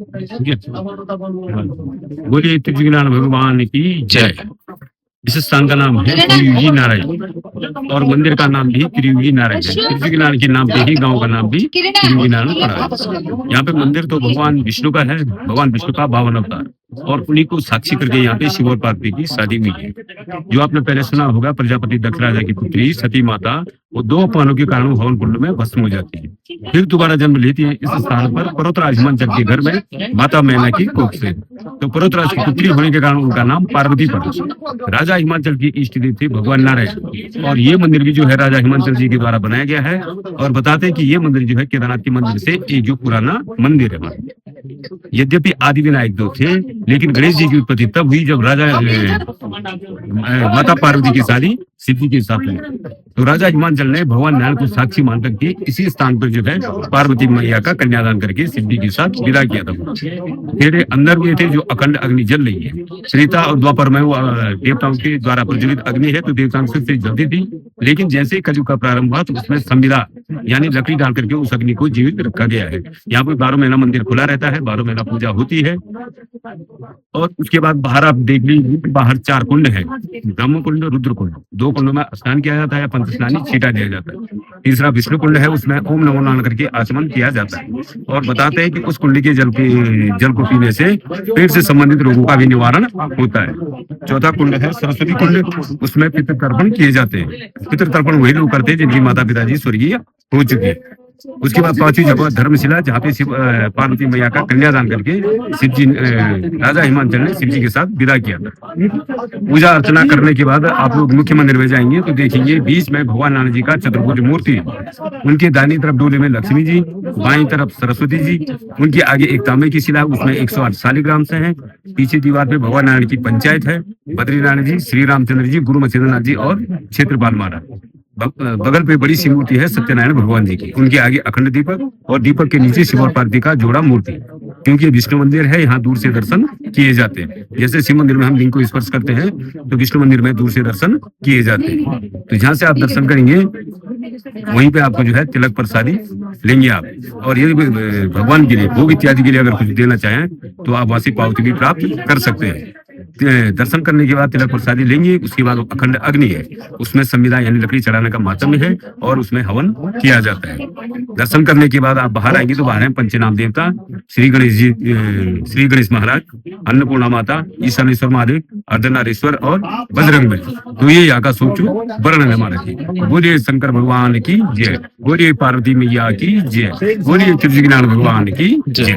ठीक है। बोलिए त्रिविज्ञान भगवान की जय। इस स्थान का नाम है त्रियुगी नारायण और मंदिर का नाम भी त्रियुगी नारायण है। त्रिविज्ञान के नाम पे ही गांव का नाम भी त्रियुगी नारायण पड़ा है। यहाँ पे मंदिर तो भगवान विष्णु का है, भगवान विष्णु का 52 अवतार और उन्हीं को साक्षी करके यहाँ पे शिव और पार्वती की शादी हुई है। जो आपने पहले सुना होगा, प्रजापति दक्ष राजा की पुत्री सती माता वो 2 अपमानों के कारण हवन कुंड में भस्म हो जाती है, फिर दोबारा जन्म लेती है इस स्थान पर पर्वतराज हिमांचल के घर में माता मैना की कोख से। तो पर्वतराज की पुत्री होने के कारण उनका नाम पार्वती पड़ा। राजा हिमांचल की इष्ट देव थे भगवान नारायण और ये मंदिर भी जो है राजा हिमांचल जी के द्वारा बनाया गया है। और बताते हैं कि ये मंदिर जो है केदारनाथ के मंदिर से एक जो पुराना मंदिर है। यद्यपि आदि विनायक दो थे, लेकिन गणेश जी की उत्पत्ति तब हुई जब राजा माता पार्वती की शादी शिव जी के साथ हुई। तो राजा हिमांचल ने भगवान नारायण को साक्षी मान करके इसी स्थान पर जो है पार्वती मैया का कन्यादान करके शिव जी के साथ विदा किया था। फिर अंदर में थे जो अखंड अग्नि जल रही है। त्रेता और द्वापर में वो देवताओं के द्वारा प्रज्वलित अग्नि है, तो देवताओं से जलती थी। लेकिन जैसे कलयुग का प्रारंभ हुआ तो उसमें संविदा यानी लकड़ी डाल करके उस अग्नि को जीवित रखा गया है। यहाँ पे 12 महीना मंदिर खुला रहता है, 12 महीना पूजा होती है। और उसके बाद बाहर आप देख लीजिए, बाहर 4 कुंड है, ब्रह्म कुंड, रुद्र कुंड। 2 कुंडों में स्नान किया जाता है, पंच स्नानी छीटा दिया जाता है। तीसरा विष्णु कुंड है, उसमें ओम नमो नारायण करके आचमन किया जाता है। और बताते हैं कि उस कुंड के जल को पीने से पेट से संबंधित रोगों का भी निवारण होता है। चौथा कुंड है सरस्वती कुंड, उसमें पितृ तर्पण किए जाते हैं। पितृ तर्पण वही लोग करते हैं जिनकी माता पिताजी स्वर्गीय हो चुके हैं। उसके बाद 5वीं जगह धर्मशिला, जहाँ पे शिव पार्वती मैया का कन्यादान करके शिव जी राजा हिमांचल ने शिव जी के साथ विदा किया था। पूजा अर्चना करने के बाद आप लोग मुख्य मंदिर में जाएंगे तो देखेंगे बीच में भगवान नारायण जी का चतुर्भुज मूर्ति, उनके दाहिनी तरफ डोले में लक्ष्मी जी, बाईं तरफ सरस्वती जी, उनके आगे एक तांबे की शिला, उसमें 108 शालिग्राम से है। पीछे दीवार पे भगवान नारायण की पंचायत है, बद्री नारायण जी, श्री रामचंद्र जी, गुरु मत्स्येंद्रनाथ जी और क्षेत्रपाल महाराज। बगल पे बड़ी सी मूर्ति है सत्यनारायण भगवान जी की, उनके आगे अखंड दीपक और दीपक के नीचे शिव और पार्वती का जोड़ा मूर्ति। क्योंकि विष्णु मंदिर है, यहाँ दूर से दर्शन किए जाते हैं। जैसे शिव मंदिर में हम लिंग को स्पर्श करते हैं, तो विष्णु मंदिर में दूर से दर्शन किए जाते हैं। तो जहाँ से आप दर्शन करेंगे वहीं पे आपको जो है तिलक प्रसादी लेंगे आप। और यदि भगवान के लिए भोग इत्यादि के लिए अगर कुछ देना चाहें तो आप वहां से पावती भी प्राप्त कर सकते हैं। दर्शन करने के बाद तिलक प्रसादी लेंगे, उसके बाद अखंड अग्नि है, उसमें संविदा यानी लकड़ी चढ़ाने का माध्यम है और उसमें हवन किया जाता है। दर्शन करने के बाद आप बाहर आएंगे तो बाहर है पंचनाम देवता, श्री गणेश जी, श्री गणेश महाराज, अन्नपूर्णा माता, ईशानेश्वर महादेव, अर्धनारीश्वर और बजरंग बली। तो ये यहाँ का सोचो वर्णन हमारा की। बोलिए शंकर भगवान की जय, बोलिए पार्वती मैया की जय, बोलिए त्रिविज्ञान भगवान की जय।